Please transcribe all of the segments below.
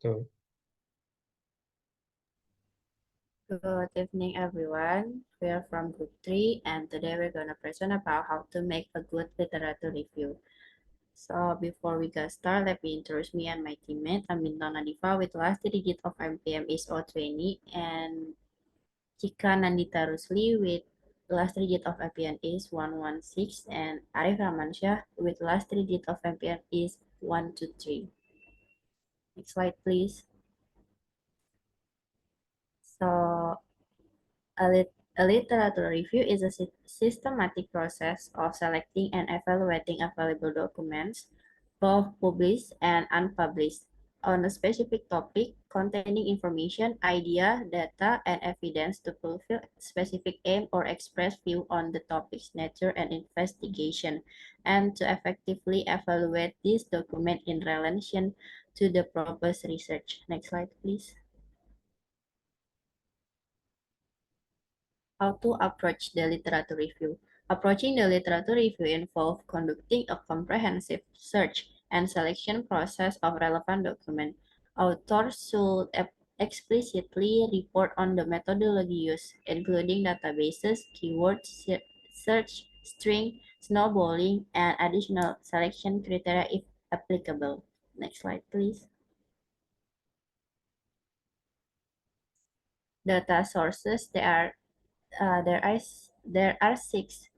wabarakatuh. Good evening, everyone. We are from Group 3, and today we're going to present about how to make a good literature review. So, before we get started, let me introduce me and my teammate. I'm Bintang Nadhiva with last digit of MPM is 020, and Cika Nandita R with last digit of MPN is 116, and Arif Rahmansyah with last digit of MPN is 123. Next slide, please. So, a literature review is a systematic process of selecting and evaluating available documents, both published and unpublished, on a specific topic containing information, idea, data, and evidence to fulfill specific aim or express view on the topic's nature and investigation, and to effectively evaluate this document in relation to the proposed research. Next slide, please. How to approach the literature review. Approaching the literature review involves conducting a comprehensive search and selection process of relevant documents. Authors should explicitly report on the methodology used, including databases, keywords, search string, snowballing, and additional selection criteria if applicable. Next slide, please. Data sources. There are six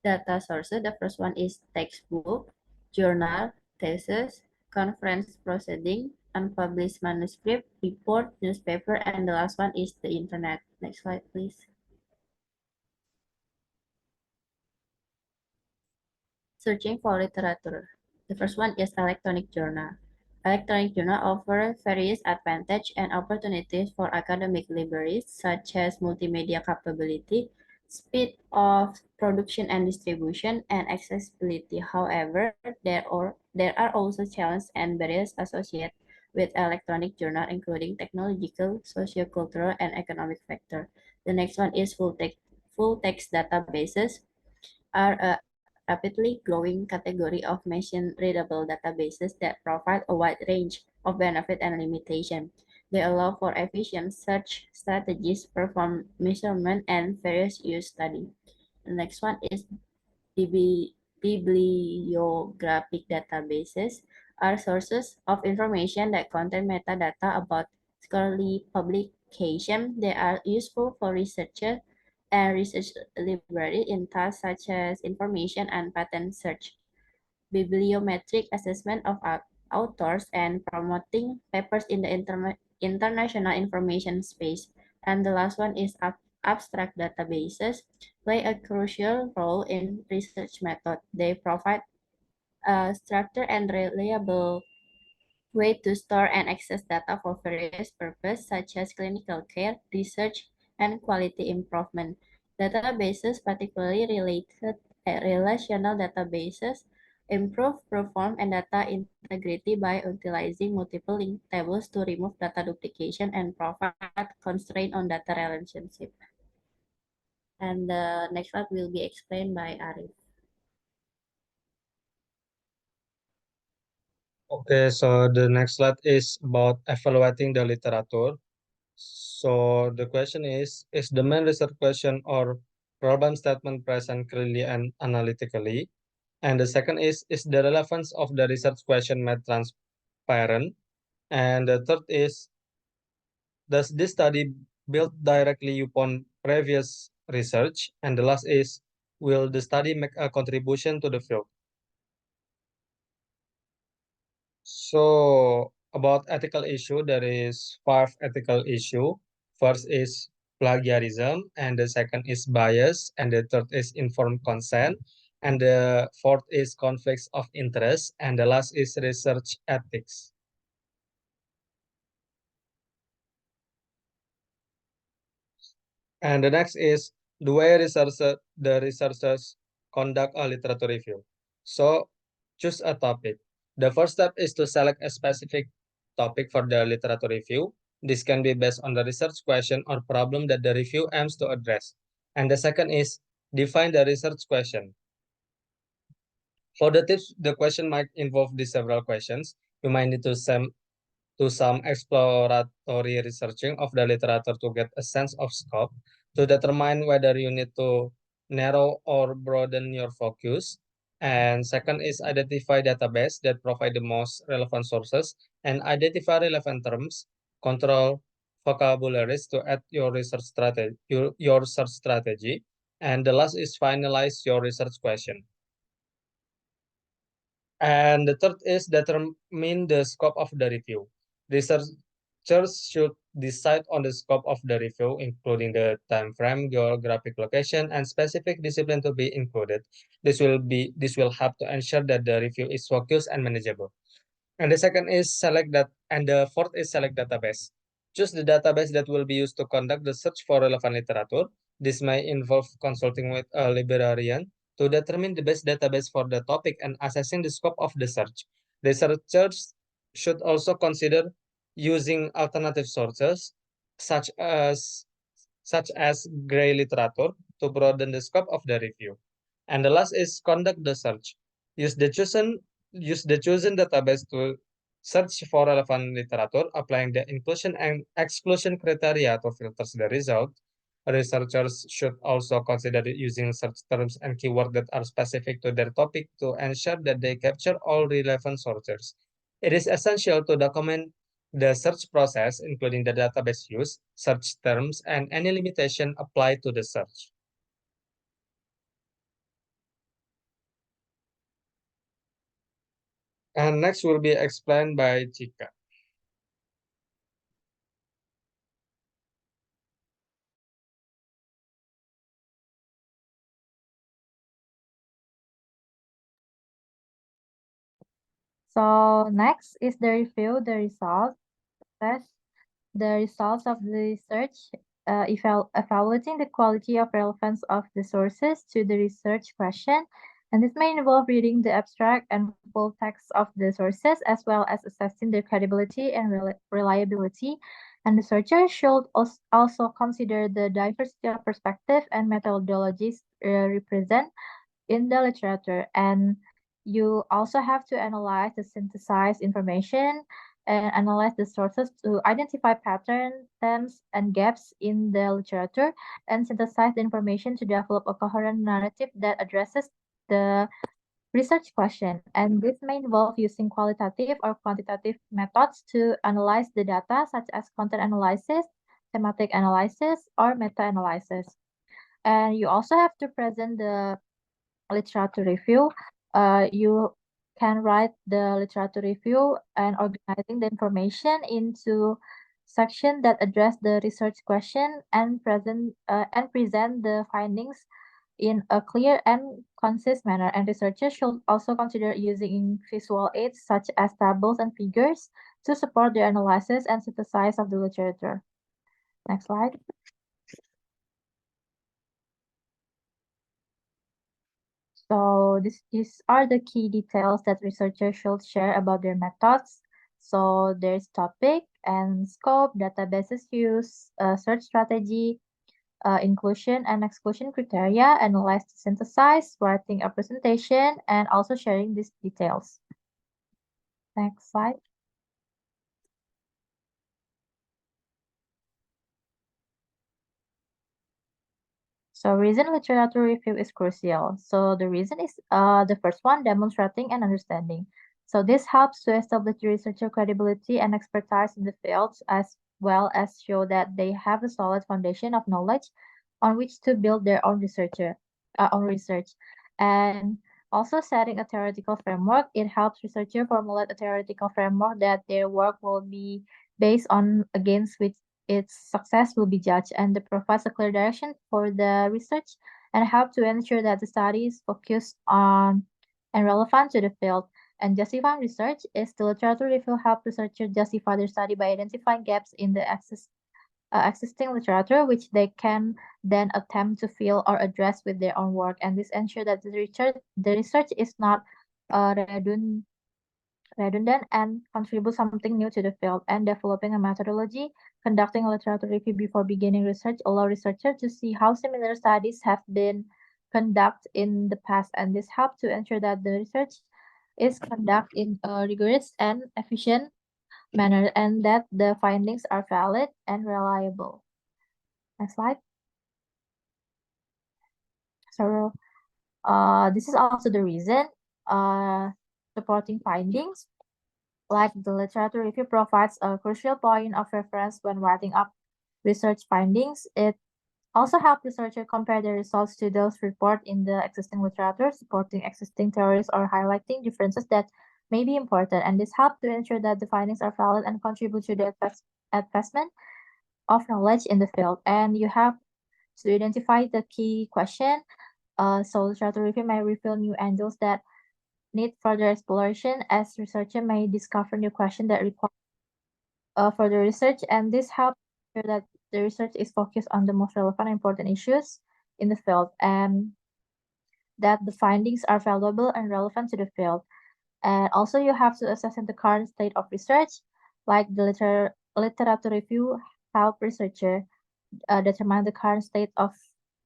data sources. The first one is textbook, journal, thesis, conference proceeding, unpublished manuscript, report, newspaper, and the last one is the internet. Next slide, please. Searching for literature. The first one is electronic journal. Electronic journal offer various advantages and opportunities for academic libraries, such as multimedia capability, speed of production and distribution, and accessibility. However, there are also challenges and barriers associated with electronic journal, including technological, sociocultural, and economic factors. The next one is full text databases are a rapidly growing category of machine-readable databases that provide a wide range of benefits and limitations. They allow for efficient search strategies, perform measurement, and various use study. The next one is bibliographic databases are sources of information that contain metadata about scholarly publication. They are useful for researchers and research library in tasks such as information and patent search, bibliometric assessment of authors, and promoting papers in the international information space. And the last one is abstract databases play a crucial role in research method. They provide a structured and reliable way to store and access data for various purposes such as clinical care, research, and quality improvement. Databases, particularly relational databases, improve performance and data integrity by utilizing multiple link tables to remove data duplication and provide constraint on data relationship. And the next slide will be explained by Arif. Okay, so the next slide is about evaluating the literature. So the question is the main research question or problem statement present clearly and analytically? And the second is the relevance of the research question made transparent? And the third is, does this study build directly upon previous research? And the last is, will the study make a contribution to the field? So about ethical issue, there is five ethical issue. First is plagiarism, and the second is bias, and the third is informed consent, and the fourth is conflicts of interest, and the last is research ethics. And the next is the way the researchers conduct a literature review. So choose a topic. The first step is to select a specific topic for the literature review. This can be based on the research question or problem that the review aims to address. And the second is define the research question. For the tips, the question might involve these several questions. You might need to do some exploratory researching of the literature to get a sense of scope, to determine whether you need to narrow or broaden your focus. And second is identify database that provide the most relevant sources and identify relevant terms, control vocabularies to add your research strategy, your search strategy. And the last is finalize your research question. And the third is determine the scope of the review. Researchers should decide on the scope of the review, including the time frame, geographic location, and specific discipline to be included. This will help to ensure that the review is focused and manageable. And the second is select that, and the fourth is select database. Choose the database that will be used to conduct the search for relevant literature. This may involve consulting with a librarian to determine the best database for the topic and assessing the scope of the search. Researchers should also consider using alternative sources such as such as gray literature to broaden the scope of the review. And the last is conduct the search. Use the chosen use the chosen database to search for relevant literature, applying the inclusion and exclusion criteria to filter the result. Researchers should also consider using search terms and keywords that are specific to their topic to ensure that they capture all relevant sources. It is essential to document the search process, including the database use, search terms, and any limitation applied to the search. And next will be explained by Cika. So next is the review, the results, test the results of the research, evaluating the quality of relevance of the sources to the research question. And this may involve reading the abstract and full text of the sources, as well as assessing their credibility and reliability. And the researcher should also consider the diversity of perspective and methodologies represent in the literature. And you also have to analyze the synthesized information and analyze the sources to identify patterns, themes, and gaps in the literature, and synthesize the information to develop a coherent narrative that addresses the research question. And this may involve using qualitative or quantitative methods to analyze the data, such as content analysis, thematic analysis, or meta-analysis. And you also have to present the literature review. You can write the literature review and organizing the information into section that address the research question and present the findings in a clear and concise manner. And researchers should also consider using visual aids such as tables and figures to support the analysis and synthesis of the literature. Next slide. So these are the key details that researchers should share about their methods. So there's topic and scope, databases use, search strategy, inclusion and exclusion criteria, analyze to synthesize, writing a presentation, and also sharing these details. Next slide. So reason literature review is crucial. So the reason is the first one, demonstrating and understanding. So this helps to establish the researcher credibility and expertise in the fields, as well as show that they have a solid foundation of knowledge on which to build their own research. And also setting a theoretical framework, it helps researcher formulate a theoretical framework that their work will be based on, against which its success will be judged, and it provides a clear direction for the research and help to ensure that the study is focused on and relevant to the field. And justifying research is the literature review help researchers justify their study by identifying gaps in the existing literature, which they can then attempt to fill or address with their own work. And this ensure that the research is not redundant and contribute something new to the field. And developing a methodology, conducting a literature review before beginning research allow researchers to see how similar studies have been conducted in the past. And this helps to ensure that the research is conducted in a rigorous and efficient manner and that the findings are valid and reliable. Next slide. So, this is also the reason supporting findings, like the literature review, provides a crucial point of reference when writing up research findings. It also helps researchers compare the results to those reported in the existing literature, supporting existing theories or highlighting differences that may be important. And this helps to ensure that the findings are valid and contribute to the advancement of knowledge in the field. And you have to identify the key question. So literature review may reveal new angles that need further exploration, as researcher may discover new questions that require further research, and this helps ensure that the research is focused on the most relevant and important issues in the field, and that the findings are valuable and relevant to the field. And also you have to assess the current state of research, like the literature review help researcher determine the current state of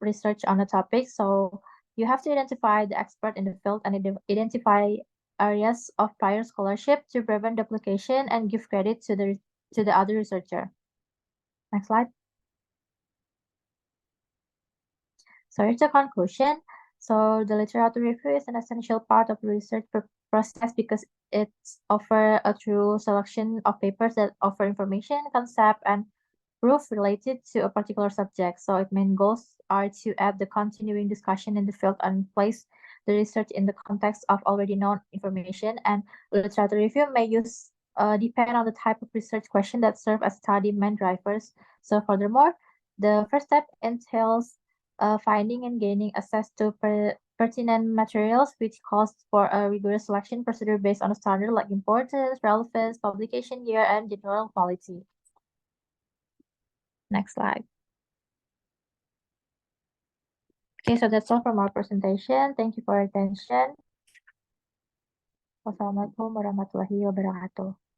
research on a topic. So you have to identify the expert in the field and identify areas of prior scholarship to prevent duplication and give credit to the other researcher. Next slide. So here's the conclusion. So the literature review is an essential part of the research process because it's offer a true selection of papers that offer information, concept, and proof related to a particular subject. So its main goals are to add the continuing discussion in the field and place the research in the context of already known information. And literature review may use depend on the type of research question that serve as study main drivers. So furthermore, the first step entails finding and gaining access to pertinent materials, which calls for a rigorous selection procedure based on a standard like importance, relevance, publication year, and general quality. Next slide. Okay, so that's all from our presentation. Thank you for your attention. Wassalamualaikum warahmatullahi wabarakatuh.